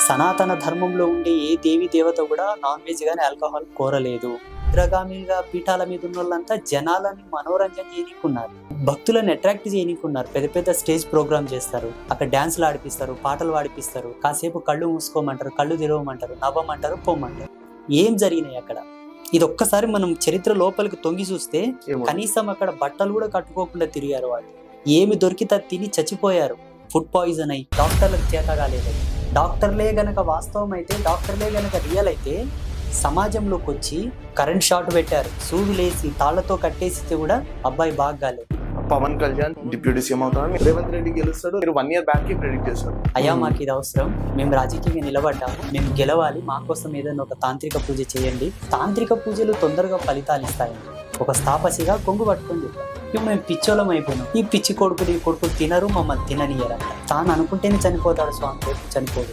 సనాతన ధర్మంలో ఉండే ఏ దేవి దేవత కూడా నాన్ వెజ్ గానీ ఆల్కహాల్ కోరలేదు. అగ్రగామిగా పీఠాల మీద ఉన్న వాళ్ళంతా జనాలని మనోరంజన చేయనీకున్నారు, భక్తులను అట్రాక్ట్ చేయనీకున్నారు. పెద్ద పెద్ద స్టేజ్ ప్రోగ్రామ్ చేస్తారు, అక్కడ డాన్స్లు ఆడిపిస్తారు, పాటలు పాడిపిస్తారు, కాసేపు కళ్ళు మూసుకోమంటారు, కళ్ళు తెరవమంటారు, నవ్వమంటారు, పొమ్మంటారు. ఏం జరిగినాయి అక్కడ? ఇది ఒక్కసారి మనం చరిత్ర లోపలికి తొంగి చూస్తే కనీసం అక్కడ బట్టలు కూడా కట్టుకోకుండా తిరిగారు వాళ్ళు. ఏమి దొరికితే తిని చచ్చిపోయారు, ఫుడ్ పాయిజన్ అయ్యి. డాక్టర్లకు చేత కాలేదు. డాక్టర్లే గనక వాస్తవం అయితే, డాక్టర్లే గనక రియల్ అయితే సమాజంలోకి వచ్చి కరెంట్ షాట్ పెట్టారు, సూదులేసి తాళ్లతో కట్టేసితే కూడా అబ్బాయి బాగా కాలేదు. పవన్ కళ్యాణ్ డిప్యూటీ సీఎం అవుతాడు, రేవంత్ రెడ్డి గెలుస్తాడు. మీరు 1 year బ్యాక్ ప్రెడిక్ట్ చేస్తారు. అయ్యా మాకు ఇది అవసరం, మేము రాజకీయంగా నిలబడ్డాము, మేము గెలవాలి, మా కోసం ఏదైనా ఒక తాంత్రిక పూజ చేయండి. తాంత్రిక పూజలు తొందరగా ఫలితాలు ఇస్తాయి. ఒక స్థాపసిగా కొంగు పట్టుకుంది. ఇప్పుడు మేము పిచ్చోళం అయిపోయినాం. ఈ పిచ్చి కొడుకులు తినరు, మమ్మల్ని తిననియరంట. తాను అనుకుంటేనే చనిపోతాడు స్వామి, చనిపోడు.